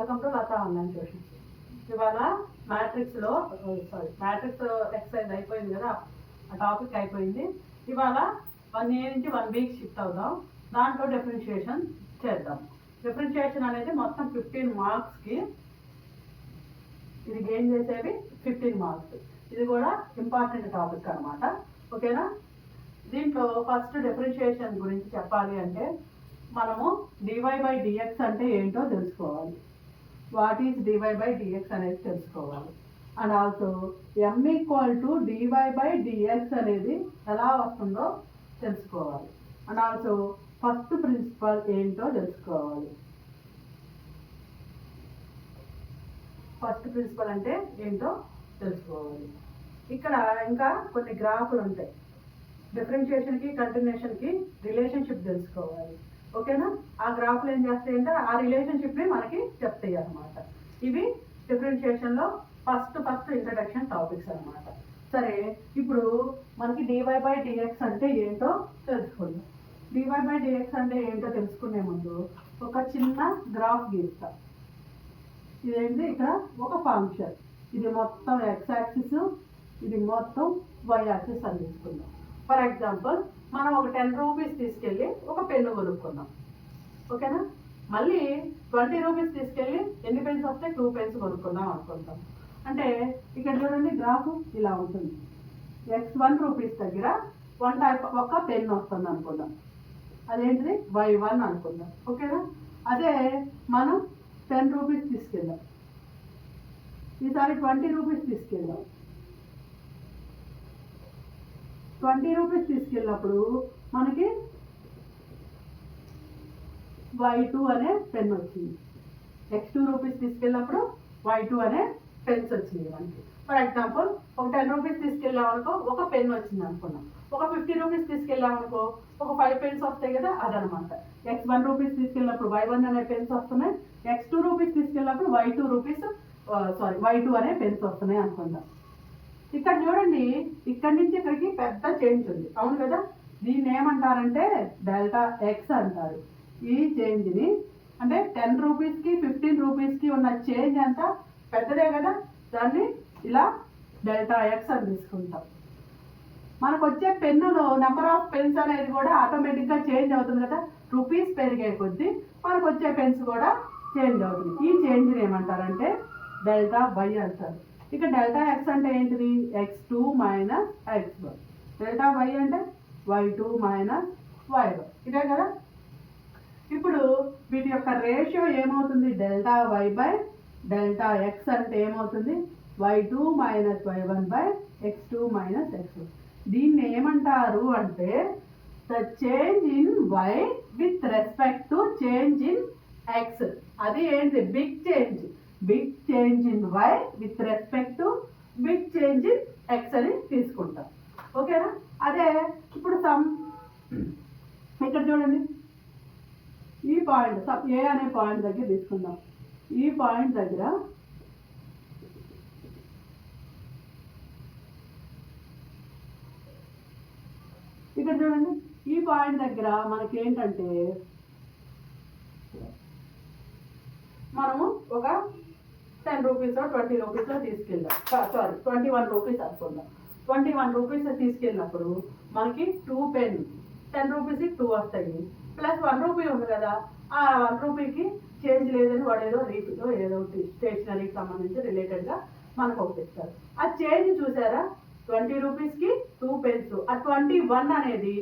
Welcome to Latha online tuition. ఇవాళ matrix exercise అయిపోయింది కదా, ఆ టాపిక్ అయిపోయింది. ఇవాళ 1 year నుంచి 1 week షిఫ్ట్ అవుదాం. దాంట్లో డిఫరెన్షియేషన్ చేద్దాం. డిఫరెన్షియేషన్ అనేది మొత్తం 15 మార్క్స్కి, ఇది గెయిన్ చేసేవి 15 మార్క్స్. ఇది కూడా ఇంపార్టెంట్ టాపిక్ అనమాట. ఓకేనా? దీంట్లో ఫస్ట్ డిఫరెన్షియేషన్ గురించి చెప్పాలి అంటే మనము dy/dx అంటే ఏంటో తెలుసుకోవాలి. వాట్ ఈజ్ dy/dx అనేది తెలుసుకోవాలి. అండ్ ఆల్సో m=dy/dx అనేది ఎలా వస్తుందో తెలుసుకోవాలి. అండ్ ఆల్సో ఫస్ట్ ప్రిన్సిపల్ ఏంటో తెలుసుకోవాలి. ఫస్ట్ ప్రిన్సిపల్ అంటే ఏంటో తెలుసుకోవాలి. ఇక్కడ ఇంకా కొన్ని గ్రాఫ్లు ఉంటాయి. డిఫరెన్షియేషన్కి కంటిన్యూషన్కి రిలేషన్షిప్ తెలుసుకోవాలి. ఓకేనా? ఆ గ్రాఫ్లు ఏం చేస్తాయంటే ఆ రిలేషన్షిప్ని మనకి చెప్తాయి అన్నమాట. ఇవి డిఫరెన్షియేషన్లో ఫస్ట్ ఇంట్రడక్షన్ టాపిక్స్ అన్నమాట. సరే, ఇప్పుడు మనకి dy/dx అంటే ఏంటో తెలుసుకుందాం. dy/dx అంటే ఏంటో తెలుసుకునే ముందు ఒక చిన్న గ్రాఫ్ గీస్తాం. ఇదేంటి, ఇక్కడ ఒక ఫంక్షన్, ఇది మొత్తం x యాక్సిస్, ఇది మొత్తం y యాక్సిస్ అని తీసుకుందాం. ఫర్ ఎగ్జాంపుల్ మనం ఒక 10 రూపీస్ తీసుకెళ్ళి ఒక పెన్ను కొనుక్కుందాం. ఓకేనా? మళ్ళీ 20 రూపీస్ తీసుకెళ్ళి ఎన్ని పెన్స్ వస్తాయి? 2 పెన్స్ కొనుక్కుందాం అనుకుంటాం. అంటే ఇక్కడ చూడండి, గ్రాఫ్ ఇలా ఉంటుంది. x1 రూపీస్ దగ్గర ఒక పెన్ వస్తుంది అనుకుందాం. అదేంటిది? y1 అనుకుందాం. ఓకేనా? అదే మనం 10 రూపీస్ తీసుకెళ్దాం. ఈసారి 20 రూపీస్ తీసుకెళ్దాం. 20 రూపీస్ తీసుకెళ్ళినప్పుడు మనకి y2 అనే పెన్ వచ్చింది. x2 రూపీస్ తీసుకెళ్ళినప్పుడు y2 అనే పెన్స్ వచ్చింది మనకి. ఫర్ ఎగ్జాంపుల్ ఒక 10 రూపీస్ తీసుకెళ్ళామనుకో ఒక పెన్ వచ్చింది అనుకున్నాం. ఒక 50 రూపీస్ తీసుకెళ్ళామనుకో ఒక 5 పెన్స్ వస్తాయి కదా, అదనమాట. x1 రూపీస్ తీసుకెళ్ళినప్పుడు y1 అనే పెన్స్ వస్తున్నాయి. x2 రూపీస్ తీసుకెళ్ళినప్పుడు y2 అనే పెన్స్ వస్తున్నాయి అనుకుందాం. ఇక్కడ చూడండి, ఇక్కడి నుంచి ఇక్కడికి పెద్ద చేంజ్ ఉంది, అవును కదా? దీన్ని ఏమంటారంటే డెల్టా ఎక్స్ అంటారు. ఈ చేంజ్ని అంటే 10 రూపీస్కి 15 రూపీస్కి ఉన్న చేంజ్ అంతా పెద్దదే కదా, దాన్ని ఇలా డెల్టా ఎక్స్ అని తీసుకుంటాం. మనకు వచ్చే పెన్నులో నెంబర్ ఆఫ్ పెన్స్ అనేది కూడా ఆటోమేటిక్గా చేంజ్ అవుతుంది కదా. రూపీస్ పెరిగే కొద్దీ మనకు వచ్చే పెన్స్ కూడా చేంజ్ అవుతుంది. ఈ చేంజ్ని ఏమంటారంటే డెల్టా వై అంటారు. ఇక డెల్టా ఎక్స్ అంటే ఏంటిది? x2 minus x1. Delta Y అంటే y2 మైనస్ y1. ఇదే కదా. ఇప్పుడు వీటి యొక్క రేషియో ఏమవుతుంది? Delta Y by delta X అంటే ఏమవుతుంది? y2 minus y1 by x2 minus x1. దీన్ని ఏమంటారు అంటే the change in y with respect to change in x. అది ఏంటి? Big change in y with respect to big change in x అని తీసుకుంటాం. ఓకేనా? అదే ఇప్పుడు ఇక్కడ చూడండి, ఈ పాయింట్ ఏ అనే పాయింట్ దగ్గర తీసుకుందాం. ఈ పాయింట్ దగ్గర ఇక్కడ చూడండి, ఈ పాయింట్ దగ్గర మనకి ఏంటంటే మనము ఒక 10 రూపీస్ 20 రూపీస్లో తీసుకెళ్దాం. 21 రూపీస్ అనుకుందాం. 21 రూపీస్ తీసుకెళ్ళినప్పుడు మనకి 2 పెన్, 10 రూపీస్కి 2 వస్తాయి. ప్లస్ 1 రూపీ ఉంది కదా, ఆ 1 రూపీకి చేంజ్ లేదని వాడు ఏదో రీతిలో ఏదో స్టేషనరీకి సంబంధించి రిలేటెడ్గా మనకు ఒకటి ఇస్తారు. ఆ చేంజ్ చూసారా? 20 రూపీస్కి 2 పెన్స్. ఆ 21 అనేది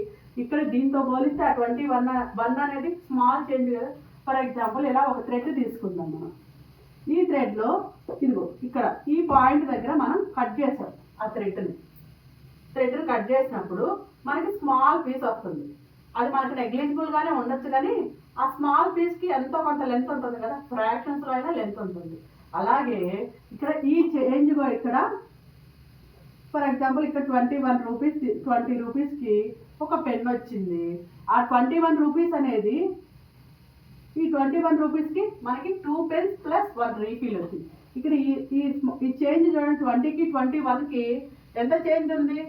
ఇక్కడ దీంతో పోలిస్తే ఆ 21 అనేది స్మాల్ చేంజ్ కదా. ఫర్ ఎగ్జాంపుల్ ఇలా ఒక థ్రెడ్ తీసుకుందాం మనం. ఈ థ్రెడ్లో ఇదిగో ఇక్కడ ఈ పాయింట్ దగ్గర మనం కట్ చేసాం. ఆ థ్రెడ్ని కట్ చేసినప్పుడు మనకి స్మాల్ పీస్ వస్తుంది. అది మనకి నెగ్లిజిబుల్గానే ఉండొచ్చు, కానీ ఆ స్మాల్ పీస్కి ఎంతో కొంత లెంత్ ఉంటుంది కదా, ఫ్రాక్షన్స్లో అయినా లెంత్ ఉంటుంది. అలాగే ఇక్కడ ఈ చేంజ్ ఇక్కడ ఫర్ ఎగ్జాంపుల్ ఇక్కడ 20 రూపీస్కి ఒక పెన్ వచ్చింది. ఆ 21 రూపీస్ అనేది ఈ 21 రూపీస్కి మనకి 2 పెన్స్ ప్లస్ 1 రీఫిల్ వచ్చింది. ఇక్కడ ఈ చేంజ్ చూడండి, 20కి 21కి ఎంత చేంజ్ ఉంది?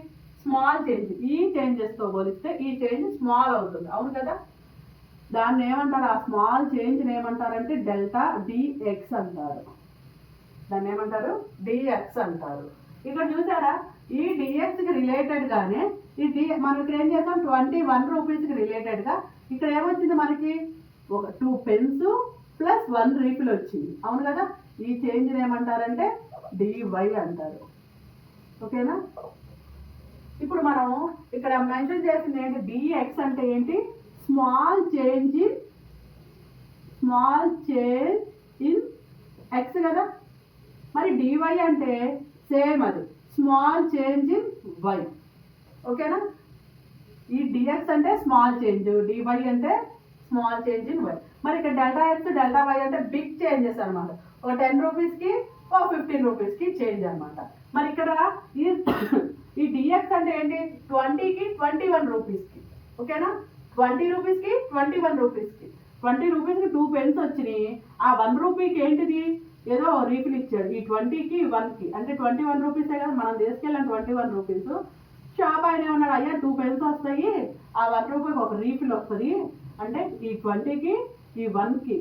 Small change. ఈ చేంజెస్తో పోలిస్తే ఈ చేంజ్ స్మాల్ అవుతుంది, అవును కదా. దాన్ని ఏమంటారు, ఆ స్మాల్ చేంజ్ని ఏమంటారంటే డెల్టా డిఎక్స్ అంటారు. దాన్ని ఏమంటారు, డిఎక్స్ అంటారు. ఇక్కడ చూసారా, ఈ డిఎక్స్కి రిలేటెడ్గానే ఈ మనం ఇక్కడ ఏం చేసాం, 21 రూపీస్కి రిలేటెడ్గా ఇక్కడ ఏమొచ్చింది మనకి, ఒక 2 పెన్స్ ప్లస్ 1 రీఫిల్ వచ్చింది, అవును కదా. ఈ చేంజ్ని ఏమంటారంటే డివై అంటారు. ఓకేనా. ఇప్పుడు మనం ఇక్కడ మెన్షన్ చేసింది ఏంటి, డిఎక్స్ అంటే ఏంటి, స్మాల్ చేంజ్ ఇన్ ఎక్స్ కదా. మరి డివై అంటే సేమ్, అది స్మాల్ చేంజ్ ఇన్ వై. ఓకేనా. ఈ డిఎక్స్ అంటే స్మాల్ చేంజ్, డివై అంటే స్మాల్ చేంజ్ ఇన్ వై. మరి ఇక్కడ డెల్టా ఎక్స్ డెల్టా వై అంటే బిగ్ చేంజెస్ అనమాట. ఒక 10 రూపీస్కి ఒక 15 రూపీస్కి చేంజ్ అనమాట. మరి ఇక్కడ ఈ డిఎక్స్ అంటే ఏంటి, 20కి 21 రూపీస్కి. ఓకేనా. 20 రూపీస్కి 21 రూపీస్కి 20 రూపీస్కి 2 పెన్స్ వచ్చినాయి. ఆ 1 రూపీకి ఏంటిది, ఏదో రీఫిల్ ఇచ్చాడు. ఈ 20కి 1కి అంటే 21 రూపీసే కదా, మనం తీసుకెళ్ళాం 21 రూపీస్. షాప్ ఆయన ఏమన్నాడు, అయ్యా 2 పెన్స్ వస్తాయి, ఆ 1 రూపీకి ఒక రీఫిల్ వస్తుంది అంటే ఈ 20కి ఈ 1కి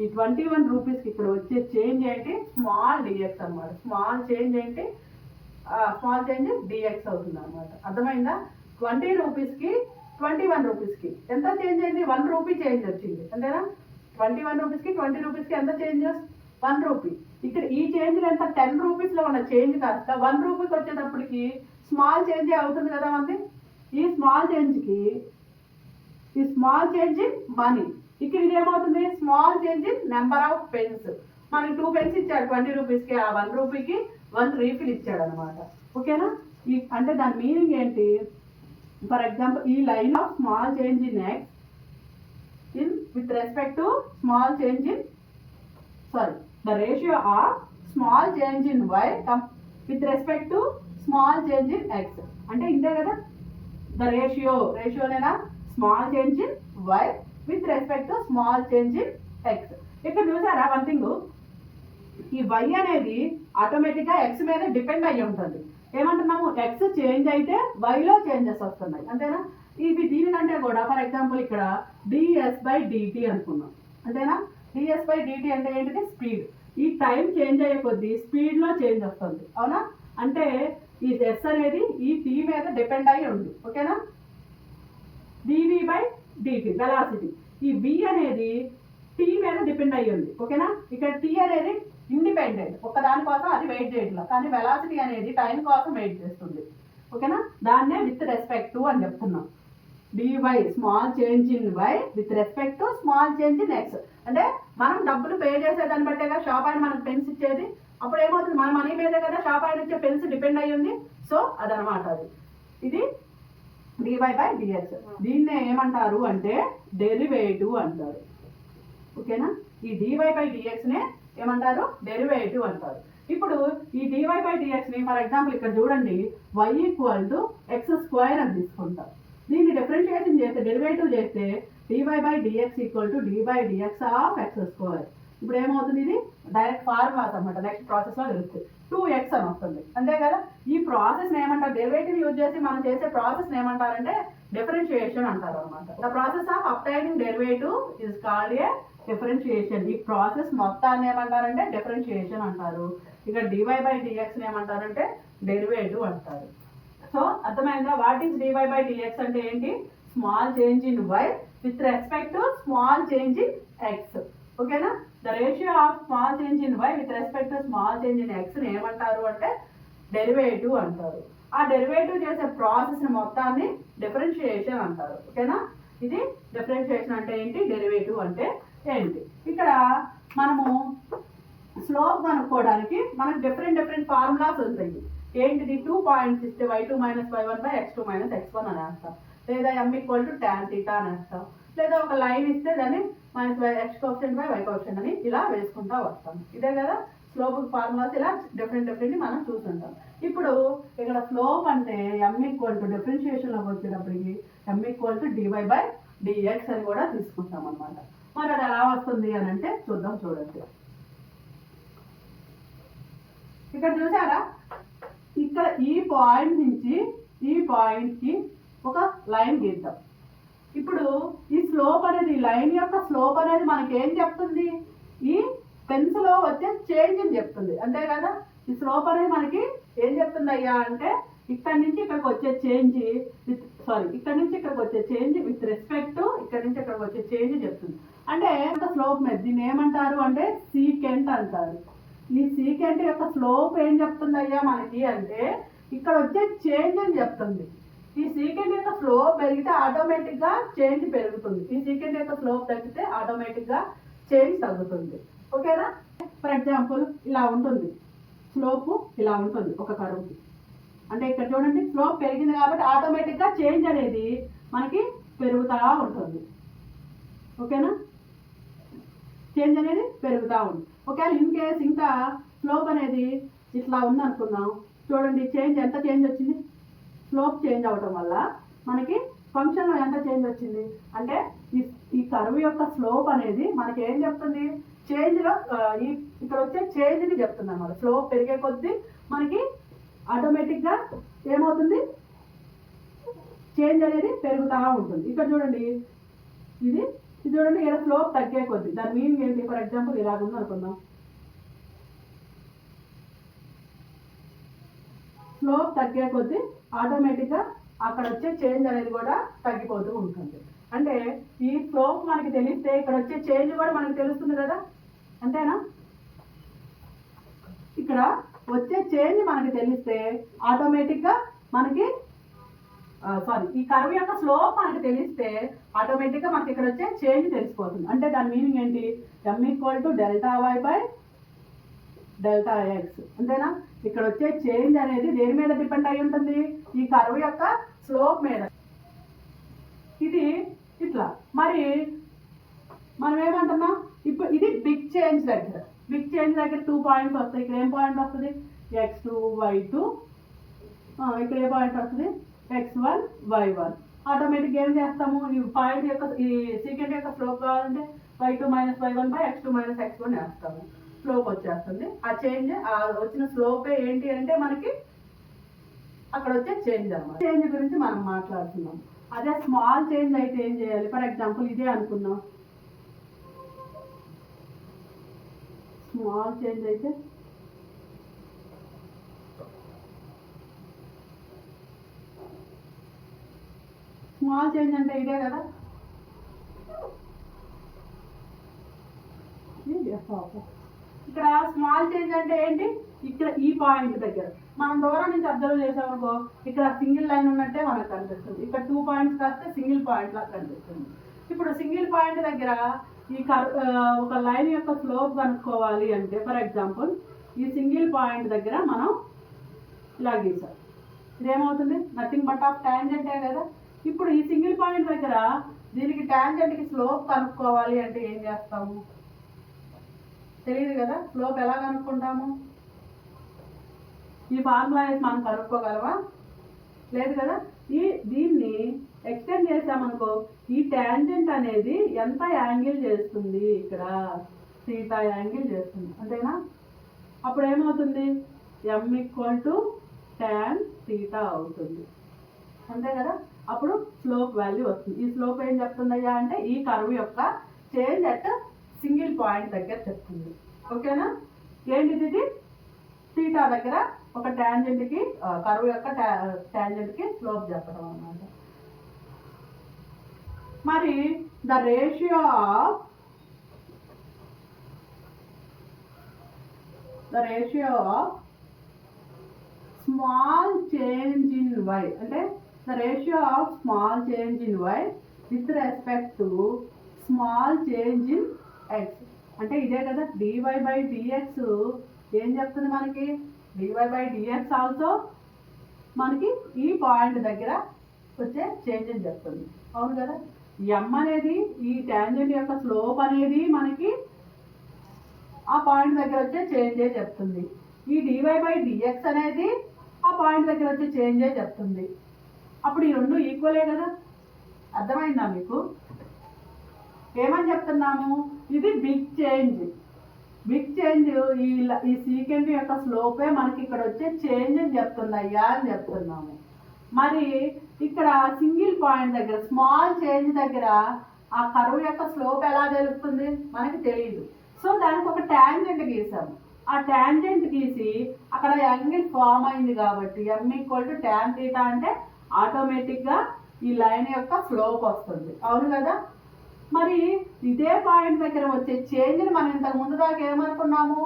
ఈ 21 రూపీస్కి ఇక్కడ వచ్చే చేంజ్ ఏంటి, స్మాల్ డిఎక్స్ అనమాట. స్మాల్ చేంజ్ ఏంటి, స్మాల్ చేంజ్ డిఎక్స్ అవుతుంది అనమాట. అర్థమైందా. 20 రూపీస్కి 21 రూపీస్కి ఎంత చేంజ్ అయింది, 1 రూపీ చేంజ్ వచ్చింది అంతేనా. 21 రూపీస్కి 20 రూపీస్కి ఎంత చేంజెస్, 1 రూపీ. ఇక్కడ ఈ చేంజ్ ఎంత, 10 రూపీస్లో ఉన్న చేంజ్ కాస్త 1 రూపీకి వచ్చేటప్పటికి స్మాల్ చేంజ్ అవుతుంది కదా మనది. ఈ స్మాల్ చేంజ్ ఇన్ మనీ. ఇక్కడ ఇది ఏమవుతుంది, small change in number of pens. మనకి 2 పెన్స్ ఇచ్చాడు 20 రూపీస్కి, ఆ 1 రూపీకి 1 రీఫిల్ ఇచ్చాడు అనమాట. ఓకేనా. ఈ అంటే దాని మీనింగ్ ఏంటి, ఫర్ ఎగ్జాంపుల్ ఈ line of small change in X in with respect to small change in the ratio of small change in y with respect to small change in x. అంటే ఇంతే కదా, the ratio నేనా small change in y with respect to small change in x. ఇక్కడ చూసారా one thing, ఈ y అనేది ఆటోమేటిక్గా x మీద డిపెండ్ అయ్యి ఉంటుంది. ఏమంటున్నాము, x చేంజ్ అయితే y లో చేంజెస్ వస్తున్నాయి అంతేనా. ఇది దీనికంటే కూడా ఫర్ ఎగ్జాంపుల్ ఇక్కడ ds/dt అనుకున్నాం అంతేనా. ds/dt అంటే ఏంటిది, స్పీడ్. ఈ టైం చేంజ్ అయ్యే కొద్దీ స్పీడ్లో చేంజ్ వస్తుంది, అవునా. అంటే ఈ ఎస్ అనేది ఈ t మీద డిపెండ్ అయ్యి ఉంది. ఓకేనా. dv/dt వెలాసిటీ, ఈ v అనేది t మీద డిపెండ్ అయ్యి ఉంది. ఓకేనా. ఇక్కడ t అనేది ఇండిపెండెంట్, ఒక దానికోసం అది వెయిట్ చేయట్లేదు, కానీ వెలాసిటీ అనేది టైం కోసం వెయిట్ చేస్తుంది. ఓకేనా. దాన్నే విత్ రెస్పెక్ట్ టు అని చెప్తున్నాం. dy small change in y with respect to small change in x. అంటే మనం డబ్బులు పే చేసేదాన్ని బట్టే కదా షాప్ ఆయన మనకు పెన్స్ ఇచ్చేది. అప్పుడు ఏమవుతుంది, మన మనీ మీదే కదా షాప్ ఆయన ఇచ్చే పెన్స్ డిపెండ్ అయ్యి ఉంది. సో అదనమాట అది. ఇది dy/dx. దీన్నే ఏమంటారు అంటే డెరివేటివ్ అంటారు. ఓకేనా. ఈ dy/dxనే ఏమంటారు, డెరివేటివ్ అంటారు. ఇప్పుడు ఈ dy/dxని ఫర్ ఎగ్జాంపుల్ ఇక్కడ చూడండి, y = x² అని తీసుకుంటాం. దీన్ని డిఫరెన్షియేషన్ చేస్తే, డెరివేటివ్ చేస్తే dy/dx = d/dx ఆఫ్ x². ఇప్పుడు ఏమవుతుంది, ఇది డైరెక్ట్ ఫార్ములాస్ అనమాట. నెక్స్ట్ ప్రాసెస్లో తెలుస్తుంది, 2x అని వస్తుంది అంతే కదా. ఈ ప్రాసెస్ని ఏమంటారు, డెరివేటివ్ యూజ్ చేసి మనం చేసే ప్రాసెస్ని ఏమంటారంటే డిఫరెన్షియేషన్ అంటారు అనమాట. The process of obtaining derivative is called a differentiation. ఈ ప్రాసెస్ మొత్తాన్ని ఏమంటారంటే డిఫరెన్షియేషన్ అంటారు. ఇక dy/dxని ఏమంటారంటే డెరివేటివ్ అంటారు. సో అర్థమైందా, వాట్ ఈస్ dy/dx అంటే ఏంటి, small change in y with respect to small change in x. ఓకేనా. The ratio of small change in y with respect to small change in x ని ఏమంటారు అంటే డెరివేటివ్ అంటారు. ఆ డెరివేటివ్ చేసే ప్రాసెస్ మొత్తాన్ని డిఫరెన్షియేషన్ అంటారు. ఓకేనా. ఇది డిఫరెన్షియేషన్ అంటే ఏంటి, డెరివేటివ్ అంటే ఏంటి. ఇక్కడ మనము స్లోప్ కనుక్కోవడానికి మనకు డిఫరెంట్ ఫార్ములాస్ ఉంటాయి. ఏంటిది, 2 పాయింట్స్ ఇస్తే y2 - y1 x2 - x1 అని వేస్తాం, లేదా m = tan θ అని వేస్తాం, లేదా ఒక లైన్ ఇస్తే దాన్ని -x% y% అని ఇలా వేసుకుంటా వస్తాం. ఇదే కదా స్లోప్ ఫార్ములాస్. ఇలా డిఫరెంట్ మనం చూస్తుంటాం. ఇప్పుడు ఇక్కడ స్లోప్ అంటే m డిఫరెన్షియేషన్లోకి వచ్చేటప్పటికి m = dy/dx అని కూడా తీసుకుంటాం అనమాట. మరి అది ఎలా వస్తుంది అని అంటే చూద్దాం. చూడండి ఇక్కడ చూసారా, ఇక్కడ ఈ పాయింట్ నుంచి ఈ పాయింట్కి ఒక లైన్ గీద్దాం. ఇప్పుడు ఈ స్లోప్ అనేది లైన్ యొక్క స్లోప్ అనేది మనకి ఏం చెప్తుంది? ఈ పెన్సిల్లో వచ్చే చేంజ్ అని చెప్తుంది, అంతే కదా? ఈ స్లోప్ అనేది మనకి ఏం చెప్తుంది అయ్యా అంటే ఇక్కడ నుంచి ఇక్కడికి వచ్చే చేంజ్ ఇక్కడ నుంచి ఇక్కడికి వచ్చే చేంజ్ విత్ రెస్పెక్ట్ ఇక్కడ నుంచి ఇక్కడికి వచ్చే చేంజ్ చెప్తుంది. అంటే స్లోప్ మీద దీన్ని ఏమంటారు అంటే సీకెంట్ అంటారు. ఈ సీకెంట్ యొక్క స్లోప్ ఏం చెప్తుంది అయ్యా మనకి అంటే ఇక్కడ వచ్చే చేంజ్ అని చెప్తుంది. ఈ సీకెంట్ యొక్క స్లోప్ పెరిగితే ఆటోమేటిక్ గా చేంజ్ పెరుగుతుంది, ఈ సీకెంట్ యొక్క స్లోప్ తగ్గితే ఆటోమేటిక్ గా చేంజ్ తగ్గుతుంది. ఓకేనా? ఫర్ ఎగ్జాంపుల్ ఇలా ఉంటుంది, స్లోప్ ఇలా ఉంటుంది ఒక కర్వ్కి. అంటే ఇక్కడ చూడండి స్లోప్ పెరిగింది కాబట్టి ఆటోమేటిక్ గా చేంజ్ అనేది మనకి పెరుగుతూ ఉంటుంది. ఓకేనా? చేంజ్ అనేది పెరుగుతూ ఉంది. ఒకవేళ ఇన్ కేస్ ఇంకా స్లోప్ అనేది ఇట్లా ఉందనుకుందాం, చూడండి చేంజ్ ఎంత చేంజ్ వచ్చింది? స్లోప్ చేంజ్ అవడం వల్ల మనకి ఫంక్షన్లో ఎంత చేంజ్ వచ్చింది అంటే ఈ కర్వ్ యొక్క స్లోప్ అనేది మనకి ఏం చెప్తుంది? చేంజ్లో ఇక్కడ వచ్చే చేంజ్ని చెప్తుంది అన్నమాట. స్లోప్ పెరిగే కొద్దీ మనకి ఆటోమేటిక్గా ఏమవుతుంది? చేంజ్ అనేది పెరుగుతూ ఉంటుంది. ఇక్కడ చూడండి ఇది చూడండి ఇలా స్లోప్ తగ్గే కొద్దీ దాని మీనింగ్ ఏంటి? ఫర్ ఎగ్జాంపుల్ ఇలాగుంది అనుకుందాం, స్లోప్ తగ్గే కొద్దీ ఆటోమేటిక్గా అక్కడ వచ్చే చేంజ్ అనేది కూడా తగ్గిపోతూ ఉంటుంది. అంటే ఈ స్లోప్ మనకి తెలిస్తే ఇక్కడ వచ్చే చేంజ్ కూడా మనకి తెలుస్తుంది కదా, అంతేనా? ఇక్కడ వచ్చే చేంజ్ మనకి తెలిస్తే ఆటోమేటిక్గా మనకి ఈ కర్వ్ యొక్క స్లోప్ మనకి తెలిస్తే ఆటోమేటిక్గా మనకి ఇక్కడ వచ్చే చేంజ్ తెలిసిపోతుంది. అంటే దాని మీనింగ్ ఏంటి? m=Δy/Δx, అంతేనా? ఇక్కడ వచ్చే చేంజ్ అనేది దేని మీద డిపెండ్ అయి ఉంటుంది? ఈ కర్వ్ యొక్క స్లోప్ మీద. ఇది ఇట్లా. మరి మనం ఏమంటున్నాం ఇప్పుడు? ఇది బిగ్ చేంజ్ దగ్గర 2 పాయింట్స్ వస్తాయి. ఇక్కడ ఏం పాయింట్ వస్తుంది? x2 y2, ఇక్కడ ఏ పాయింట్ వస్తుంది? x1 y1. ఆటోమేటిక్ ఏం చేస్తాము? ఈ పాయింట్ యొక్క ఈ సీకెంట్ యొక్క స్లోప్ కావాలంటే y2 - y1/x2 - x1 వేస్తాము, స్లోప్ వచ్చేస్తుంది. ఆ చేంజ్ వచ్చిన స్లోపే ఏంటి అంటే మనకి అక్కడ వచ్చే చేంజ్ అన్నమాట. చేంజ్ గురించి మనం మాట్లాడుతున్నాం. అదే స్మాల్ చేంజ్ అయితే ఏం చేయాలి? ఫర్ ఎగ్జాంపుల్ ఇదే అనుకున్నాం, స్మాల్ చేంజ్ అయితే స్మాల్ చేంజ్ అంటే ఇదే కదా, ఇక్కడ స్మాల్ చేంజ్ అంటే ఏంటి? ఇక్కడ ఈ పాయింట్ దగ్గర మనం దూరం నుంచి అబ్జర్వ్ చేసామనుకో ఇక్కడ సింగిల్ లైన్ ఉన్నట్టే మనకు కనిపిస్తుంది. ఇక్కడ 2 పాయింట్స్ కాస్తే సింగిల్ పాయింట్ లాగా కనిపిస్తుంది. ఇప్పుడు సింగిల్ పాయింట్ దగ్గర ఈ ఒక లైన్ యొక్క స్లోప్ కనుక్కోవాలి అంటే ఫర్ ఎగ్జాంపుల్ ఈ సింగిల్ పాయింట్ దగ్గర మనం ఇలా గీసాం, ఇదేమవుతుంది? నథింగ్ బట్ ఆఫ్ టాంజెంటే కదా. ఇప్పుడు ఈ సింగిల్ పాయింట్ దగ్గర దీనికి టాంజెంట్కి స్లోప్ కనుక్కోవాలి అంటే ఏం చేస్తాము? తెలియదు కదా. స్లోప్ ఎలా కనుక్కుంటాము? ఈ ఫార్ములా వేసి మనం కనుక్కోగలవా? లేదు కదా. దీన్ని ఎక్స్టెండ్ చేసామనుకో ఈ టాంజెంట్ అనేది ఎంత యాంగిల్ చేస్తుంది? ఇక్కడ θ యాంగిల్ చేస్తుంది, అంతేనా? అప్పుడు ఏమవుతుంది? m=tan θ అవుతుంది, అంతే కదా. అప్పుడు స్లోప్ వాల్యూ వస్తుంది. ఈ స్లోప్ ఏం చెప్తుందయ్యా అంటే ఈ కర్వ్ యొక్క చేంజ్ అట్ సింగిల్ పాయింట్ దగ్గర చెప్తుంది. ఓకేనా? ఏంటిది? ఇది θ దగ్గర ఒక టాంజెంట్కి కర్వ్ యొక్క టాంజెంట్కి స్లోప్ చెప్పడం అన్నమాట. మరి the ratio of small change in y అంటే the ratio of small change in y with respect to small change in x అంటే ఇదే కదా. dy/dx ఏం చెప్తుంది మనకి? dy/dx ఆల్సో మనకి ఈ పాయింట్ దగ్గర వచ్చే చేంజ్ అని చెప్తుంది, అవును కదా. m అనేది ఈ టాంజెంట్ యొక్క స్లోప్ అనేది మనకి ఆ పాయింట్ దగ్గర వచ్చే చేంజే చెప్తుంది. ఈ dy/dx అనేది ఆ పాయింట్ దగ్గర వచ్చే చేంజే చెప్తుంది. అప్పుడు ఈ రెండు ఈక్వలే కదా. అర్థమైందా మీకు? ఏమని చెప్తున్నాము? ఇది బిగ్ చేంజ్. ఈ సీకెంట్ యొక్క స్లోపే మనకి ఇక్కడ వచ్చే చేంజ్ అని చెప్తుంది అయ్యా అని చెప్తున్నాము. మరి ఇక్కడ సింగిల్ పాయింట్ దగ్గర స్మాల్ చేంజ్ దగ్గర ఆ కర్వ్ యొక్క స్లోప్ ఎలా తెలుస్తుంది మనకి తెలియదు. సో దానికి ఒక ట్యాంజెంట్ గీసాము. ఆ ట్యాంజెంట్ గీసి అక్కడ యాంగిల్ ఫామ్ అయింది కాబట్టి M=tan θ అంటే ఆటోమేటిక్గా ఈ లైన్ యొక్క స్లోప్ వస్తుంది. అవును కదా. మరి ఇదే పాయింట్ దగ్గర వచ్చే చేంజ్ని మనం ఇంతకు ముందు దాకా ఏమనుకున్నాము,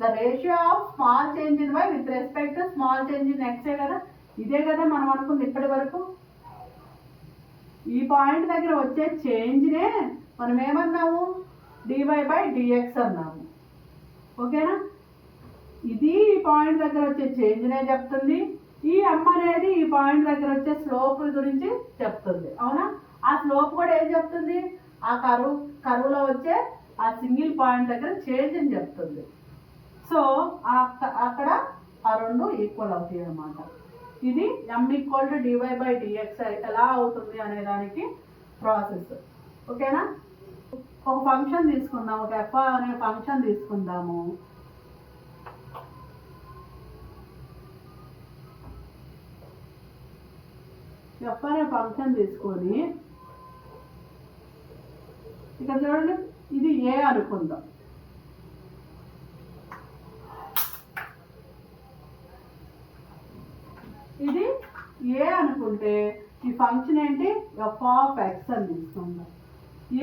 the ratio of small change in y with respect to small change in x కదా. ఇదే కదా మనం అనుకుంది ఇప్పటి వరకు. ఈ పాయింట్ దగ్గర వచ్చే చేంజ్నే మనం ఏమన్నాము, dy/dx అన్నాము. ఓకేనా. ఇది ఈ పాయింట్ దగ్గర వచ్చే చేంజ్నే చెప్తుంది. ఈ m అనేది ఈ పాయింట్ దగ్గర వచ్చే స్లోప్ గురించి చెప్తుంది. అవునా. ఆ స్లోప్ కూడా ఏం చెప్తుంది, ఆ కరువులో వచ్చే ఆ సింగిల్ పాయింట్ దగ్గర చేంజ్ అని చెప్తుంది. సో అక్కడ ఆ రెండు ఈక్వల్ అవుతాయి అన్నమాట. ఇది M=dy/dx ఎలా అవుతుంది అనే దానికి ప్రాసెస్. ఓకేనా. ఒక ఫంక్షన్ తీసుకుందాం, ఒక f అనే ఫంక్షన్ తీసుకుందాము. f అనే ఫంక్షన్ తీసుకొని ఇక్కడ చూడండి, ఇది a అనుకుందాం. ఇది a అనుకుంటే ఈ ఫంక్షన్ ఏంటి, f(x) అని తీసుకుందాం.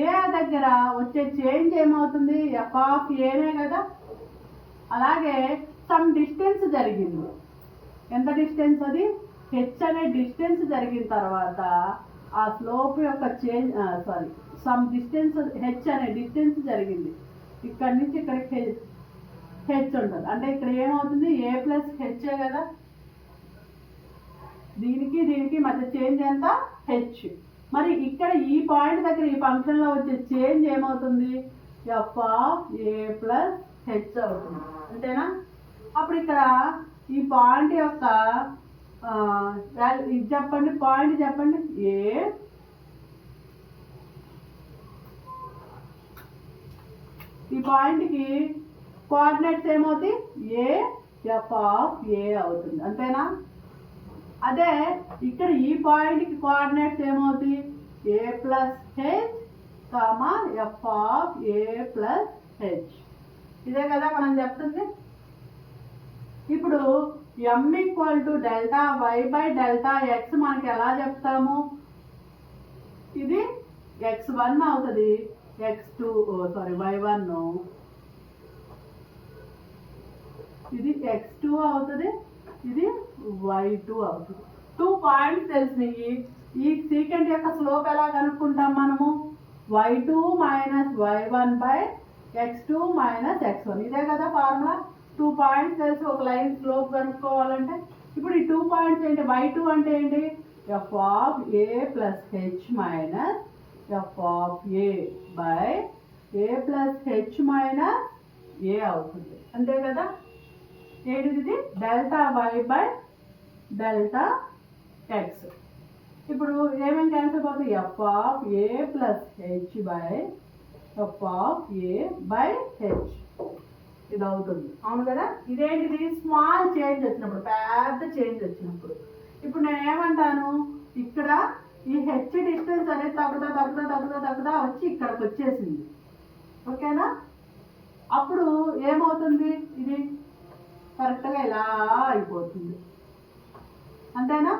a దగ్గర వచ్చే చేంజ్ ఏమవుతుంది, f(a)నే కదా. అలాగే సమ్ డిస్టెన్స్ జరిగింది. ఎంత డిస్టెన్స్ అది, h అనే డిస్టెన్స్ జరిగిన తర్వాత ఆ స్లోప్ యొక్క చేంజ్ సమ్ డిస్టెన్స్ h అనే డిస్టెన్స్ జరిగింది. ఇక్కడి నుంచి ఇక్కడికి h ఉంటుంది. అంటే ఇక్కడ ఏమవుతుంది, a+h కదా. దీనికి దీనికి మధ్య చేంజ్ ఎంత, h. మరి ఇక్కడ ఈ పాయింట్ దగ్గర ఈ ఫంక్షన్లో వచ్చే చేంజ్ ఏమవుతుంది, f(a+h) అవుతుంది. అంతేనా. అప్పుడు ఇక్కడ ఈ పాయింట్ యొక్క ఇది చెప్పండి, పాయింట్ చెప్పండి, a. ఈ పాయింట్కి కోఆర్డినేట్స్ ఏమవుతాయి, a f(a) అవుతుంది. అంతేనా. అదే ఇక్కడ ఈ పాయింట్కి కోఆర్డినేట్స్ ఏమవుతాయి, a+h, f(a+h). ఇదే కదా మనం చెప్తుంది. ఇప్పుడు M=Δy/Δx మనకి ఎలా చెప్తాము, ఇది x1 అవుతుంది, y1, ఇది x2 అవుతుంది, ఇది y2 అవుతుంది. 2 పాయింట్స్ తెలిసినాయి. ఈ సీకెంట్ యొక్క స్లోప్ ఎలా కనుక్కుంటాం మనము, y2 - y1/x2 - x1. ఇదే కదా ఫార్ములా. 2 పాయింట్స్ తెలిసి ఒక లైన్ స్లోప్ కనుక్కోవాలంటే. ఇప్పుడు ఈ 2 పాయింట్స్ ఏంటి, y2 అంటే ఏంటి, f(a+h) f(a)/a+h - a అవుతుంది. అంతే కదా. ఏంటిది, Δy/Δx. ఇప్పుడు ఏమేమి క్యాన్సిల్ అవుతుంది, f(a+h)/f(a)/h ఇది అవుతుంది. అవును కదా. ఇదేంటిది, స్మాల్ చేంజ్ వచ్చినప్పుడు, పెద్ద చేంజ్ వచ్చినప్పుడు. ఇప్పుడు నేను ఏమంటాను, ఇక్కడ ఈ h డిస్టెన్స్ అనేది తగ్గుతా వచ్చి ఇక్కడికి వచ్చేసింది. ఓకేనా. అప్పుడు ఏమవుతుంది, ఇది కరెక్ట్గా ఇలా అయిపోతుంది. అంతేనా.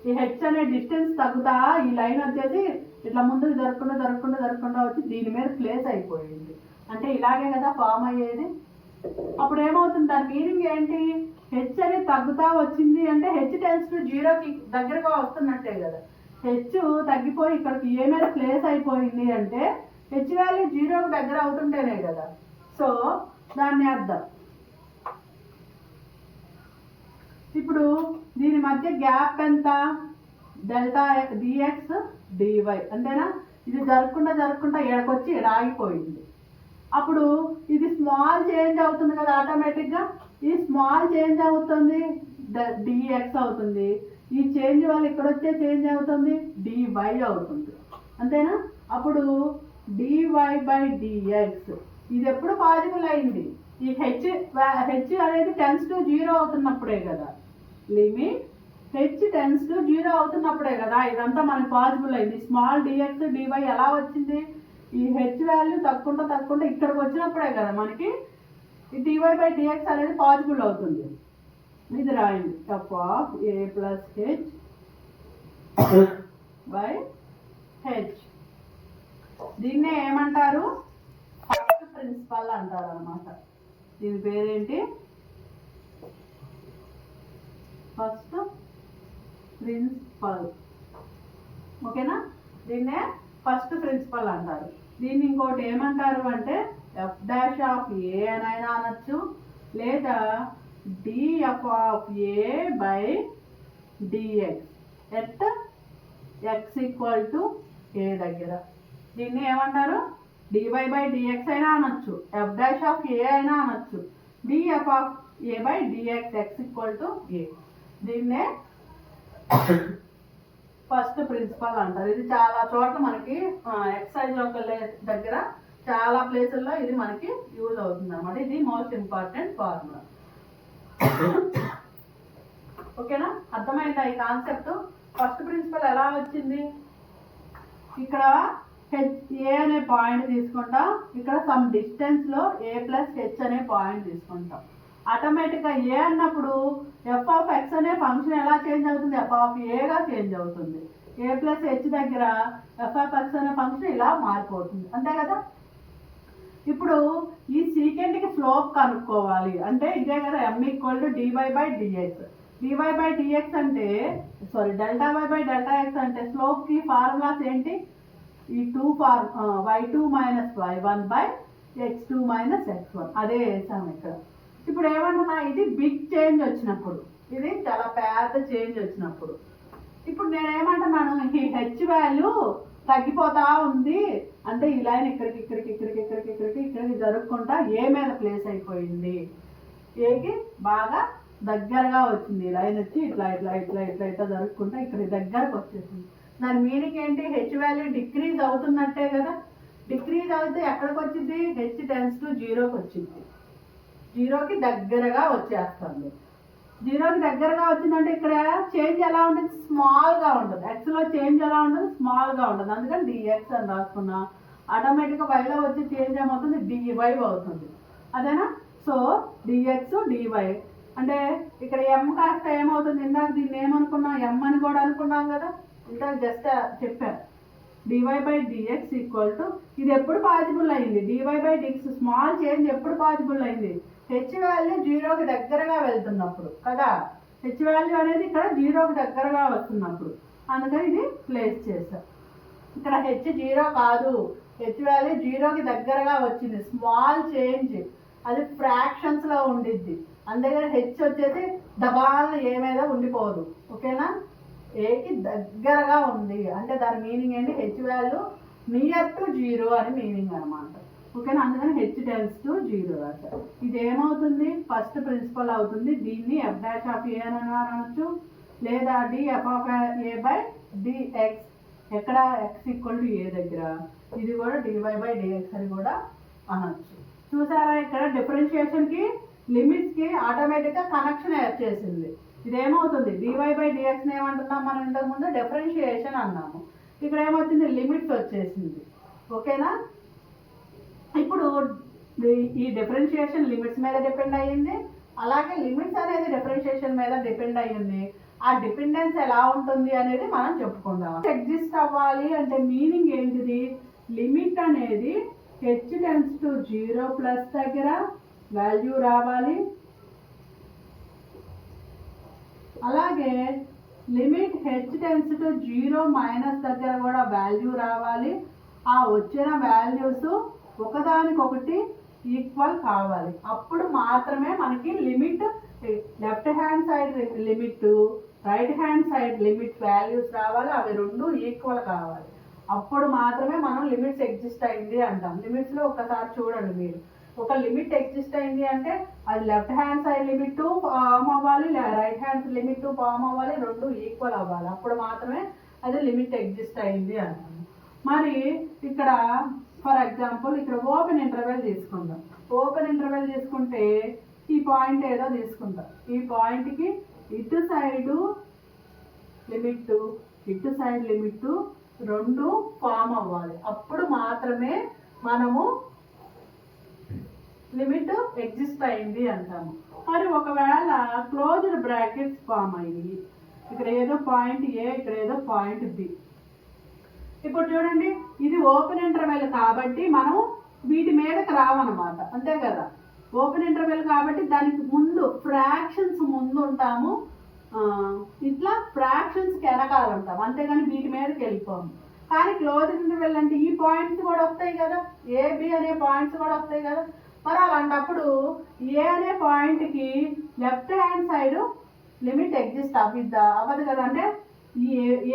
ఈ h అనే డిస్టెన్స్ తగ్గుతా ఈ లైన్ వచ్చేసి ఇట్లా ముందుకు జరగకుండా వచ్చి దీని మీద ప్లేస్ అయిపోయింది. అంటే ఇలాగే కదా ఫామ్ అయ్యేది. అప్పుడు ఏమవుతుంది, దాని మీనింగ్ ఏంటి, h అనేది తగ్గుతా వచ్చింది అంటే h → 0కి దగ్గరగా వస్తున్నట్టే కదా. h తగ్గిపోయి ఇక్కడికి ఏ మీద ప్లేస్ అయిపోయింది అంటే h వాల్యూ 0కి దగ్గర అవుతుంటేనే కదా. సో దాన్ని అర్థం. ఇప్పుడు దీని మధ్య గ్యాప్ ఎంత, Δdx dy. అంతేనా. ఇది జరగకుండా ఎడకొచ్చి ఆగిపోయింది. అప్పుడు ఇది స్మాల్ చేంజ్ అవుతుంది కదా ఆటోమేటిక్గా. ఈ స్మాల్ చేంజ్ అవుతుంది, dx అవుతుంది. ఈ చేంజ్ వల్ల ఇక్కడ వచ్చే చేంజ్ అవుతుంది, dy అవుతుంది. అంతేనా. అప్పుడు dy/dx ఇది ఎప్పుడు పాజిబుల్ అయింది, ఈ h అనేది → 0 అవుతున్నప్పుడే కదా. లిమిట్ హెచ్ టెన్స్ టు 0 అవుతున్నప్పుడే కదా ఇదంతా మనకి పాసిబుల్ అయింది. స్మాల్ డిఎక్స్ డివై ఎలా వచ్చింది? ఈ హెచ్ వాల్యూ తక్కువ ఇక్కడికి వచ్చినప్పుడే కదా మనకి ఈ డివై బై డిఎక్స్ అనేది పాసిబుల్ అవుతుంది. ఇది రాయండి, F of A plus H by H. దీన్నే ఏమంటారు? ఫస్ట్ ప్రిన్సిపల్ అంటారు అనమాట. దీని పేరేంటి? First principle. ఓకేనా? దీన్నే ఫస్ట్ ప్రిన్సిపల్ అంటారు. దీన్ని ఇంకోటి ఏమంటారు అంటే ఎఫ్ డాష్ ఆఫ్ ఏ అనైనా అనొచ్చు, లేదా df of A by dx at X equal to ఏ దగ్గర. దీన్ని ఏమంటారు? డివై బై డిఎక్స్ అయినా అనొచ్చు, ఎఫ్ డాష్ ఆఫ్ ఏ అయినా అనొచ్చు, df of A by dx X equal to A. దీన్నే ఫస్ట్ ప్రిన్సిపల్ అంటారు. ఇది చాలా చోట్ల మనకి ఎక్సైజ్ దగ్గర చాలా ప్లేసుల్లో ఇది మనకి యూజ్ అవుతుంది అనమాట. ఇది మోస్ట్ ఇంపార్టెంట్ ఫార్ములా. ఓకేనా? అర్థమైందా ఈ కాన్సెప్ట్? ఫస్ట్ ప్రిన్సిపల్ ఎలా వచ్చింది? ఇక్కడ ఏ అనే పాయింట్ తీసుకుంటాం, ఇక్కడ సమ్ డిస్టెన్స్ లో ఏ ప్లస్ హెచ్ అనే పాయింట్ తీసుకుంటాం. ఆటోమేటిక్ గా ఏ అన్నప్పుడు ఎఫ్ ఆఫ్ ఎక్స్ అనే ఫంక్షన్ ఎలా చేంజ్ అవుతుంది? ఎఫ్ ఆఫ్ ఏగా చేంజ్ అవుతుంది. ఏ ప్లస్ హెచ్ దగ్గర ఎఫ్ ఆఫ్ ఎక్స్ అనే ఫంక్షన్ ఇలా మారిపోతుంది, అంతే కదా. ఇప్పుడు ఈ సీకెంట్ కి స్లోప్ కనుక్కోవాలి అంటే ఇదే కదా, M equal to dy by dx. Dy by dx అంటే delta Y by delta X అంటే స్లోప్ కి ఫార్ములాస్ ఏంటి? ఈ y2 minus y1 by x2 minus x1 అదే వేసాము ఇక్కడ. ఇప్పుడు ఏమంటున్నా, ఇది బిగ్ చేంజ్ వచ్చినప్పుడు, ఇది చాలా పెద్ద చేంజ్ వచ్చినప్పుడు. ఇప్పుడు నేను ఏమంటున్నాను, ఈ హెచ్ వాల్యూ తగ్గిపోతా ఉంది అంటే ఈ లైన్ ఇక్కడికి జరుపుకుంటా ఏ మీద ప్లేస్ అయిపోయింది, ఏకి బాగా దగ్గరగా వచ్చింది. ఈ లైన్ వచ్చి ఇట్లా జరుపుకుంటా ఇక్కడ దగ్గరకు వచ్చేసింది. దాని మీనింగ్ ఏంటి? హెచ్ వాల్యూ డిక్రీజ్ అవుతున్నట్టే కదా. డిక్రీజ్ అవుతే ఎక్కడికి వచ్చింది? హెచ్ టెన్స్ టు 0కి వచ్చింది. 0కి దగ్గరగా వచ్చేస్తుంది. 0కి దగ్గరగా వచ్చిందంటే ఇక్కడ చేంజ్ ఎలా ఉంటుంది? స్మాల్గా ఉంటుంది. ఎక్స్లో చేంజ్ ఎలా ఉంటుంది? స్మాల్గా ఉంటుంది. అందుకని డిఎక్స్ అని రాసుకున్నా. ఆటోమేటిక్గా వైలో వచ్చి చేంజ్ ఏమవుతుంది? డివై అవుతుంది. అదేనా? సో డిఎక్స్ డివై అంటే ఇక్కడ ఎం కాస్త ఏమవుతుంది? ఇందాక దీన్ని ఏమనుకున్నాం? ఎం అని కూడా అనుకున్నాం కదా, ఇంకా జస్ట్ చెప్పాను. D y by d x equal to, ఇది ఎప్పుడు పాసిబుల్ అయింది? D y by d x small change ఎప్పుడు పాసిబుల్ అయింది? హెచ్ వాల్యూ 0కి దగ్గరగా వెళ్తున్నప్పుడు కదా. హెచ్ వాల్యూ అనేది ఇక్కడ 0కి దగ్గరగా వస్తున్నప్పుడు, అందుకని ఇది ప్లేస్ చేశారు. ఇక్కడ హెచ్ 0 కాదు, హెచ్ వాల్యూ 0కి దగ్గరగా వచ్చింది. స్మాల్ చేంజ్, అది ఫ్రాక్షన్స్ లో ఉండిద్ది. అందుకని హెచ్ వచ్చేసి దబాల్ ఏ మీద ఉండిపోదు. ఓకేనా? ఏకి దగ్గరగా ఉంది అంటే దాని మీనింగ్ ఏంటి? హెచ్ వాల్యూ నియర్ టు 0 అని మీనింగ్ అనమాట. ఓకేనా? అందుకని హెచ్ టెన్స్ టు 0 రాశారు. ఇది ఏమవుతుంది? ఫస్ట్ ప్రిన్సిపల్ అవుతుంది. దీన్ని ఎఫ్ డాష్ ఆఫ్ ఏ అని అనొచ్చు, లేదా d f of A by d x ఎక్కడ ఎక్స్ ఈక్వల్ టు ఏ దగ్గర. ఇది కూడా డివై బై డిఎక్స్ అని కూడా అనొచ్చు. చూసారా, ఇక్కడ డిఫరెన్షియేషన్ కి లిమిట్స్ కి ఆటోమేటిక్ గా కనెక్షన్ వచ్చేసింది. ఇదేమవుతుంది? డివై బై డిఎక్స్ ఏమంటున్నాం మనం ఇంతకుముందు? డిఫరెన్షియేషన్ అన్నాము. ఇక్కడ ఏమవుతుంది? లిమిట్స్ వచ్చేసింది. ఓకేనా? ఇప్పుడు ఈ డిఫరెన్షియేషన్ లిమిట్స్ మీద డిపెండ్ అయ్యింది, అలాగే లిమిట్స్ అనేది డిఫరెన్షియేషన్ మీద డిపెండ్ అయ్యింది. ఆ డిపెండెన్స్ ఎలా ఉంటుంది అనేది మనం చెప్పుకుందాం. ఎగ్జిస్ట్ అవ్వాలి అంటే మీనింగ్ ఏంటిది? లిమిట్ అనేది హెచ్ టెన్స్ టు 0 ప్లస్ దగ్గర వాల్యూ రావాలి, అలాగే limit H tends to 0 minus దగ్గర కూడా వాల్యూ రావాలి. ఆ వచ్చిన వాల్యూస్ ఒకదానికొకటి ఈక్వల్ కావాలి. అప్పుడు మాత్రమే మనకి limit, left hand side limit, right hand side limit values రావాలి. అవి రెండు ఈక్వల్ కావాలి. అప్పుడు మాత్రమే మనం లిమిట్స్ ఎగ్జిస్ట్ అయింది అంటాం. లిమిట్స్లో ఒకసారి చూడండి మీరు, ఒక లిమిట్ ఎగ్జిస్ట్ అయింది అంటే అది left hand side limit form అవ్వాలి, రైట్ హ్యాండ్ లిమిట్ ఫామ్ అవ్వాలి, రెండు ఈక్వల్ అవ్వాలి. అప్పుడు మాత్రమే అది లిమిట్ ఎగ్జిస్ట్ అయింది అంటాము. మరి ఇక్కడ ఫర్ ఎగ్జాంపుల్ ఇక్కడ ఓపెన్ ఇంటర్వెల్ తీసుకుందాం. ఓపెన్ ఇంటర్వెల్ తీసుకుంటే ఈ పాయింట్ ఏదో తీసుకుంటాం. ఈ పాయింట్కి ఇటు సైడు లిమిట్ ఇటు సైడ్ లిమిట్ రెండు ఫామ్ అవ్వాలి. అప్పుడు మాత్రమే మనము లిమిట్ ఎగ్జిస్ట్ అయింది అంటాము. మరి ఒకవేళ క్లోజ్డ్ బ్రాకెట్స్ ఫామ్ అయ్యి ఇక్కడ ఏదో పాయింట్ ఏ, ఇక్కడ ఏదో పాయింట్ బి. ఇప్పుడు చూడండి, ఇది ఓపెన్ ఇంటర్వెల్ కాబట్టి మనం వీటి మీదకి రావన్నమాట, అంతే కదా. ఓపెన్ ఇంటర్వెల్ కాబట్టి దానికి ముందు ఫ్రాక్షన్స్ ముందు ఉంటాము, ఇట్లా ఫ్రాక్షన్స్కి వెనకాల ఉంటాము, అంతేగాని వీటి మీదకి వెళ్ళిపోము. కానీ క్లోజ్ ఇంటర్వెల్ అంటే ఈ పాయింట్స్ కూడా వస్తాయి కదా, ఏబి అనే పాయింట్స్ కూడా వస్తాయి కదా. మరి అలాంటప్పుడు ఏ అనే పాయింట్కి left hand side limit exist అవ్వదు కదా. అంటే ఈ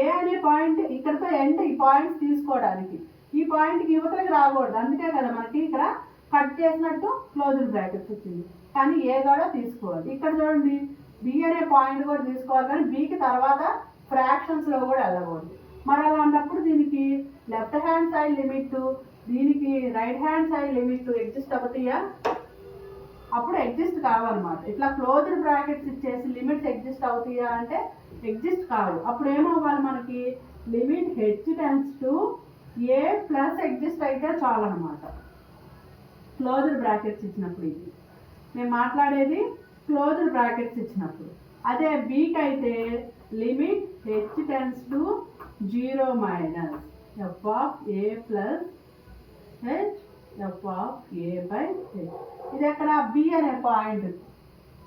ఏ అనే పాయింట్ ఇక్కడతో ఎండ్ ఈ పాయింట్స్ తీసుకోవడానికి ఈ పాయింట్కి యువతలకి రాకూడదు, అందుకే కదా మనకి ఇక్కడ కట్ చేసినట్టు క్లోజ్డ్ బ్రాకెట్స్ వచ్చింది. కానీ ఏ కూడా తీసుకోవాలి. ఇక్కడ చూడండి, బి అనే పాయింట్ కూడా తీసుకోవాలి, కానీ బికి తర్వాత ఫ్రాక్షన్స్లో కూడా వెళ్ళకూడదు. మరి అలాంటప్పుడు దీనికి లెఫ్ట్ హ్యాండ్ సైడ్ లిమిట్, దీనికి right hand side limit exist అవుతాయా? అప్పుడు ఎగ్జిస్ట్ కావాలన్నమాట. ఇట్లా క్లోజ్డ్ బ్రాకెట్స్ ఇచ్చేసి లిమిట్స్ ఎగ్జిస్ట్ అవుతాయా అంటే ఎగ్జిస్ట్ కావు. అప్పుడు ఏమవ్వాలి, మనకి limit H tends to A plus exist అయితే చాలన్నమాట క్లోజ్డ్ బ్రాకెట్స్ ఇచ్చినప్పుడు. ఇది నేను మాట్లాడేది క్లోజ్డ్ బ్రాకెట్స్ ఇచ్చినప్పుడు. అదే బీకి అయితే limit H tends to 0 minus F of A plus H F of A by H. ఇది ఎక్కడ బి అనే పాయింట్,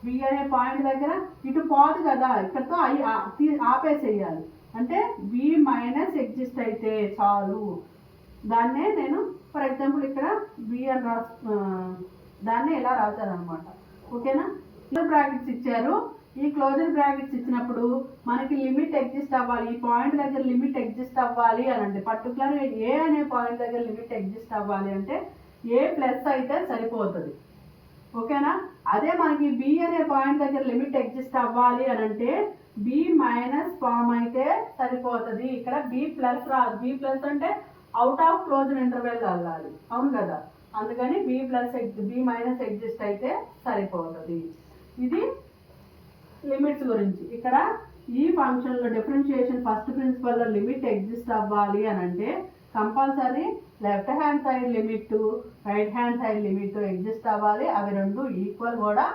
బి అనే పాయింట్ దగ్గర ఇటు పోదు కదా, ఇక్కడతో ఆపేసేయాలి. అంటే బి మైనస్ ఎగ్జిస్ట్ అయితే చాలు. దాన్నే నేను ఫర్ ఎగ్జాంపుల్ ఇక్కడ బి అని దాన్నే ఇలా రాశాను అనమాట. ఓకేనా. క్లోజ్ బ్రాకెట్స్ ఇచ్చారు. ఈ క్లోజ్డ్ బ్రాకెట్స్ ఇచ్చినప్పుడు మనకి లిమిట్ ఎగ్జిస్ట్ అవ్వాలి, ఈ పాయింట్ దగ్గర లిమిట్ ఎగ్జిస్ట్ అవ్వాలి అని అంటే పర్టికులర్గా ఏ అనే పాయింట్ దగ్గర లిమిట్ ఎగ్జిస్ట్ అవ్వాలి అంటే ఏ ప్లస్ అయితే సరిపోతుంది. ఓకేనా. అదే మనకి బి అనే పాయింట్ దగ్గర లిమిట్ ఎగ్జిస్ట్ అవ్వాలి అని అంటే బి మైనస్ ఫామ్ అయితే సరిపోతుంది. ఇక్కడ బి ప్లస్ రాదు. బి ప్లస్ అంటే అవుట్ ఆఫ్ క్లోజ్డ్ ఇంటర్వెల్ వెళ్ళాలి, అవును కదా. అందుకని b plus b minus exist అయితే సరిపోతుంది. ఇది లిమిట్స్ గురించి. ఇక్కడ ఈ ఫంక్షన్లో డిఫరెన్షియేషన్ ఫస్ట్ ప్రిన్సిపల్లో లిమిట్ ఎగ్జిస్ట్ అవ్వాలి అని అంటే compulsory left hand side limit, right hand side limit exist అవ్వాలి. అవి రెండు ఈక్వల్ కూడా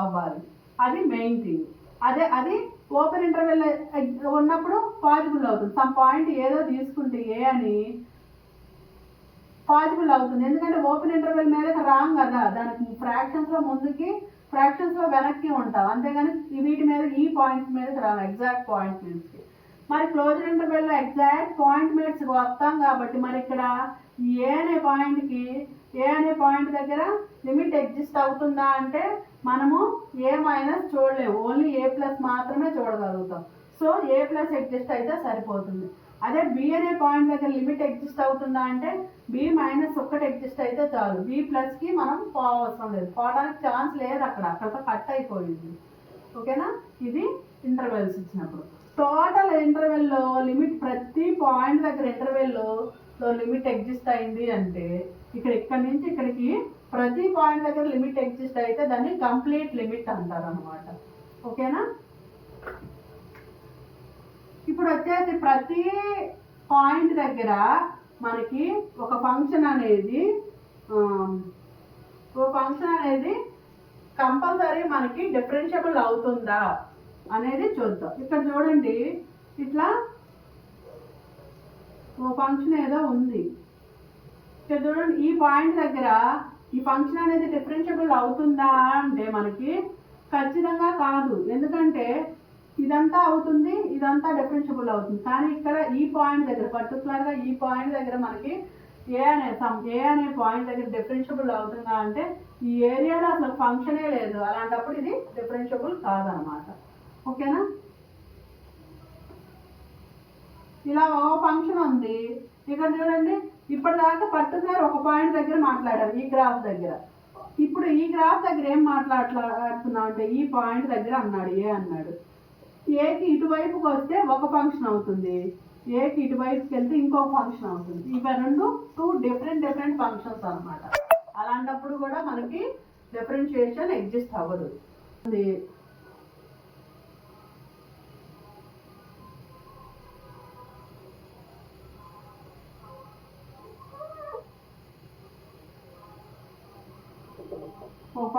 అవ్వాలి. అది మెయిన్ థింగ్. అదే అది ఓపెన్ ఇంటర్వెల్ ఉన్నప్పుడు పాజిబుల్ అవుతుంది. సమ్ పాయింట్ ఏదో తీసుకుంటే ఏ అని పాజిబుల్ అవుతుంది, ఎందుకంటే ఓపెన్ ఇంటర్వెల్ మీద రాంగ్ కదా, దానికి ఫ్రాక్షన్స్లో ముందుకి ఫ్రాక్షన్స్లో వెనక్కి ఉంటాం, అంతేగాని వీటి మీద ఈ పాయింట్స్ మీదకి రాను, ఎగ్జాక్ట్ పాయింట్ మీదకి. మరి క్లోజ్డ్ ఇంటర్వెల్లో ఎగ్జాక్ట్ పాయింట్ మీదకి వస్తాం కాబట్టి మరి ఇక్కడ ఏ అనే పాయింట్కి ఏ అనే పాయింట్ దగ్గర లిమిట్ ఎగ్జిస్ట్ అవుతుందా అంటే మనము ఏ మైనస్ చూడలేము, ఓన్లీ ఏ ప్లస్ మాత్రమే చూడగలుగుతాం. సో ఏ ప్లస్ ఎగ్జిస్ట్ అయితే సరిపోతుంది. అదే బి అనే పాయింట్ దగ్గర లిమిట్ ఎగ్జిస్ట్ అవుతుందా అంటే బి మైనస్ ఒక్కటి ఎగ్జిస్ట్ అయితే చాలు. బి ప్లస్కి మనం పోవసరం లేదు, పోవడానికి ఛాన్స్ లేదు, అక్కడతో కట్ అయిపోయింది. ఓకేనా. ఇది ఇంటర్వెల్స్ ఇచ్చినప్పుడు. టోటల్ ఇంటర్వెల్లో లిమిట్ ప్రతి పాయింట్ దగ్గర ఇంటర్వెల్లో లిమిట్ ఎగ్జిస్ట్ అయింది అంటే ఇక్కడ నుంచి ఇక్కడికి ప్రతి పాయింట్ దగ్గర లిమిట్ ఎగ్జిస్ట్ అయితే దాన్ని కంప్లీట్ లిమిట్ అంటారు అనమాట. ఓకేనా. ఇప్పుడు వచ్చేసి ప్రతి పాయింట్ దగ్గర మనకి ఒక ఫంక్షన్ అనేది కంపల్సరీ మనకి డిఫరెన్షియబుల్ అవుతుందా అనేది చూద్దాం. ఇక్కడ చూడండి, ఇట్లా ఓ ఫంక్షన్ ఏదో ఉంది. ఇక్కడ చూడండి, ఈ పాయింట్ దగ్గర ఈ ఫంక్షన్ అనేది డిఫరెన్షియబుల్ అవుతుందా అంటే మనకి ఖచ్చితంగా కాదు, ఎందుకంటే ఇదంతా అవుతుంది, ఇదంతా డిఫరెన్షియబుల్ అవుతుంది. కానీ ఇక్కడ ఈ పాయింట్ దగ్గర పర్టికులర్గా ఈ పాయింట్ దగ్గర మనకి ఏ అనే పాయింట్ దగ్గర డిఫరెన్షియబుల్ అవుతుందా అంటే ఈ ఏరియాలో అసలు ఫంక్షనే లేదు, అలాంటప్పుడు ఇది డిఫరెన్షియబుల్ కాదనమాట. ఓకేనా. ఇలా ఒక ఫంక్షన్ ఉంది. ఇక్కడ చూడండి, ఇప్పటిదాకా పర్టికులర్ ఒక పాయింట్ దగ్గర మాట్లాడారు ఈ గ్రాఫ్ దగ్గర. ఇప్పుడు ఈ గ్రాఫ్ దగ్గర ఏం మాట్లాడుతున్నాం అంటే ఈ పాయింట్ దగ్గర అన్నాడు ఏ అన్నాడు. ఏకి ఇటువైపుకి వస్తే ఒక ఫంక్షన్ అవుతుంది, ఏకి ఇటువైపుకి వెళ్తే ఇంకొక ఫంక్షన్ అవుతుంది. ఇవి రెండు టూ డిఫరెంట్ ఫంక్షన్స్ అనమాట. అలాంటప్పుడు కూడా మనకి డిఫరెన్షియేషన్ ఎగ్జిస్ట్ అవ్వదు.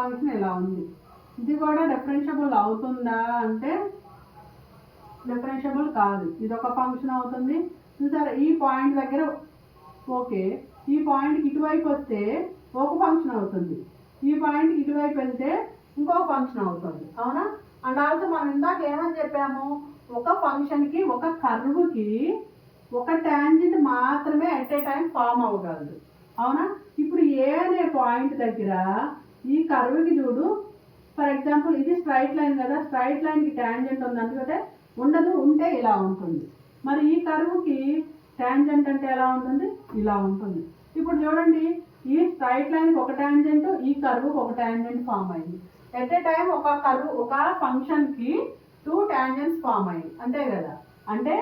ఫంక్షన్ ఇలా ఉంది, ఇది కూడా డిఫరెన్షియబుల్ అవుతుందా అంటే డిఫరెన్షియబుల్ కాదు. ఇది ఒక ఫంక్షన్ అవుతుంది చూసారా, ఈ పాయింట్ దగ్గర ఓకే, ఈ పాయింట్కి ఇటువైపు వస్తే ఒక ఫంక్షన్ అవుతుంది, ఈ పాయింట్కి ఇటువైపు వెళ్తే ఇంకొక ఫంక్షన్ అవుతుంది, అవునా. అండ్ ఆల్సో మనం ఇందాక ఏమని చెప్పాము, ఒక ఫంక్షన్కి ఒక కర్వ్కి ఒక ట్యాంజెంట్ మాత్రమే ఎట్ ఏ టైం ఫామ్ అవ్వగలదు, అవునా. ఇప్పుడు ఏ అనే పాయింట్ దగ్గర ఈ కర్వ్కి చూడు, ఫర్ ఎగ్జాంపుల్ ఇది స్ట్రైట్ లైన్ కదా, స్ట్రైట్ లైన్కి ట్యాంజెంట్ ఉంది అందుకంటే ఉండదు, ఉంటే ఇలా ఉంటుంది. మరి ఈ కర్వ్కి ట్యాంజెంట్ అంటే ఎలా ఉంటుంది, ఇలా ఉంటుంది. ఇప్పుడు చూడండి, ఈ స్ట్రైట్ లైన్కి ఒక ట్యాంజెంట్, ఈ కర్వ్కి ఒక ట్యాంజెంట్ ఫామ్ అయింది. ఎట్ ఏ టైం ఒక కర్వ్ ఒక ఫంక్షన్కి 2 ట్యాంజెంట్స్ ఫామ్ అయ్యింది అంతే కదా, అంటే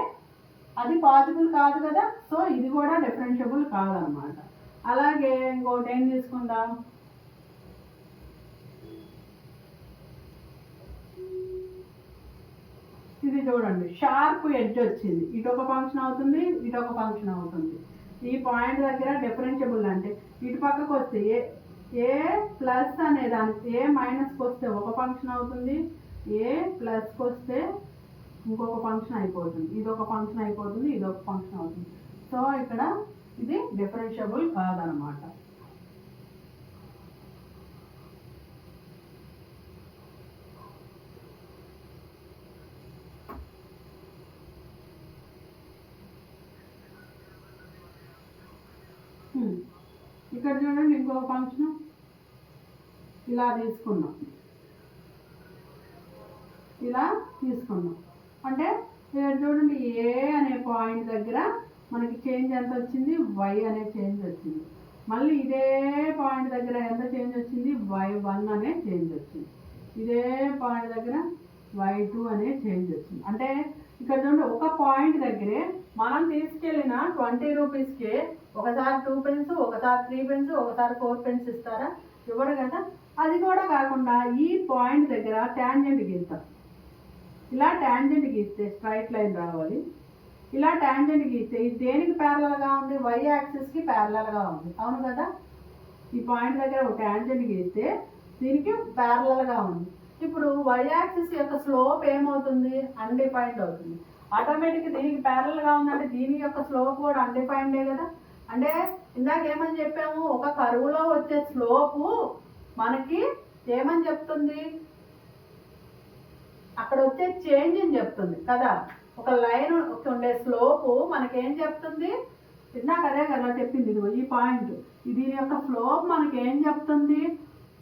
అది పాసిబుల్ కాదు కదా. సో ఇది కూడా డిఫరెన్షియబుల్ కాదనమాట. అలాగే ఇంకోటి ఏం తీసుకుందాం, ఇది చూడండి, షార్ప్ ఎడ్జ్ వచ్చింది, ఇటు ఒక ఫంక్షన్ అవుతుంది, ఇటు ఒక ఫంక్షన్ అవుతుంది. ఈ పాయింట్ దగ్గర డిఫరెన్షియబుల్ అంటే ఇటు పక్కకు వస్తే ఏ ప్లస్ అనే దానికి ఏ మైనస్కి వస్తే ఒక ఫంక్షన్ అవుతుంది, ఏ ప్లస్కి వస్తే ఇంకొక ఫంక్షన్ అయిపోతుంది, ఇది ఒక ఫంక్షన్ అయిపోతుంది, ఇది ఒక ఫంక్షన్ అవుతుంది. సో ఇక్కడ ఇది డిఫరెన్షియబుల్ కాదనమాట. ఇక్కడ చూడండి, ఇంకొక ఫంక్షన్ ఇలా తీసుకున్నాం, ఇలా తీసుకున్నాం అంటే ఇక్కడ చూడండి, ఏ అనే పాయింట్ దగ్గర మనకి చేంజ్ ఎంత వచ్చింది, వై అనే చేంజ్ వచ్చింది. మళ్ళీ ఇదే పాయింట్ దగ్గర ఎంత చేంజ్ వచ్చింది, y1 అనే చేంజ్ వచ్చింది. ఇదే పాయింట్ దగ్గర y2 అనే చేంజ్ వచ్చింది. అంటే ఇక్కడ చూడండి, ఒక పాయింట్ దగ్గరే మనం తీసుకెళ్ళిన 20 రూపీస్కే ఒకసారి 2 పెన్స్, ఒకసారి 3 పెన్స్, ఒకసారి 4 పెన్స్ ఇస్తారా, ఇవ్వరు కదా. అది కూడా కాకుండా ఈ పాయింట్ దగ్గర ట్యాంజెంట్ గీస్తాం, ఇలా ట్యాంజెంట్ గీస్తే స్ట్రైట్ లైన్ రావాలి. ఇలా ట్యాంజెంట్ గీస్తే ఇది దేనికి ప్యారలల్గా ఉంది, y యాక్సిస్కి ప్యారలల్గా ఉంది, అవును కదా. ఈ పాయింట్ దగ్గర ఒక ట్యాంజెంట్ గీస్తే దీనికి ప్యారలల్గా ఉంది. ఇప్పుడు y యాక్సిస్ యొక్క స్లోప్ ఏమవుతుంది, అన్డిఫైన్డ్ అవుతుంది. ఆటోమేటిక్గా దీనికి ప్యారలల్గా ఉందంటే దీని యొక్క స్లోప్ కూడా అన్డిఫైన్డే కదా. అంటే ఇందాక ఏమని చెప్పాము, ఒక కర్వ్లో వచ్చే స్లోపు మనకి ఏమని చెప్తుంది, అక్కడ వచ్చే చేంజ్ అని చెప్తుంది కదా. ఒక లైన్ ఉండే స్లోపు మనకేం చెప్తుంది, ఇందాక అదే కదా చెప్పింది, ఇదిగో ఈ పాయింట్, దీని యొక్క స్లోప్ మనకేం చెప్తుంది,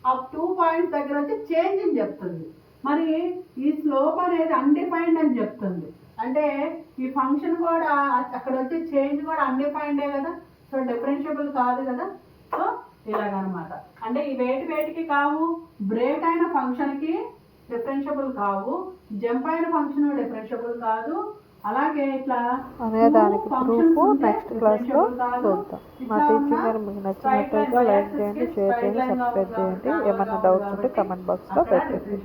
ఆ 2 పాయింట్స్ దగ్గర వచ్చి చేంజ్ అని చెప్తుంది. మరి ఈ స్లోప్ అనేది అన్డిఫైన్డ్ అని చెప్తుంది, అంటే ఈ ఫంక్షన్ కూడా అక్కడ వచ్చే చేంజ్ కూడా అన్డిఫైన్డే కదా. సో డిఫరెన్షియబుల్ కాదు కదా. సో ఇలాగనమాట, అంటే ఈ వేటికి కావు, బ్రేక్ అయిన ఫంక్షన్కి డిఫరెన్షియబుల్ కావు, జంప్ అయిన ఫంక్షన్ డిఫరెన్షియబుల్ కాదు. అలాగే ఇట్లా దానికి ప్రూఫ్ నెక్స్ట్ క్లాస్లో చూద్దాం. మా టీచింగ్ మీకు నచ్చినట్లయితే లైక్ చేయండి, షేర్ చేయండి, సబ్స్క్రైబ్ చేయండి. ఏమైనా డౌట్స్ ఉంటే కమెంట్ బాక్స్లో పెట్టండి.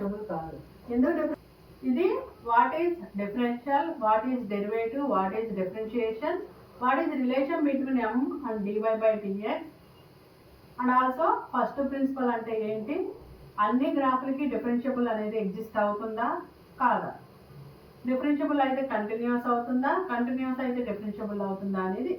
ఇది what is differential, what is derivative, what is differentiation, what is relation between m and dy/dx. And also first principle అంటే ఏంటి, అన్ని గ్రాఫ్లకి డిఫరెన్షియబుల్ అనేది ఎగ్జిస్ట్ అవుతుందా కాదా, డిఫరెన్షియబుల్ అయితే కంటిన్యూస్ అవుతుందా, కంటిన్యూస్ అయితే డిఫరెన్షియబుల్ అవుతుందా అనేది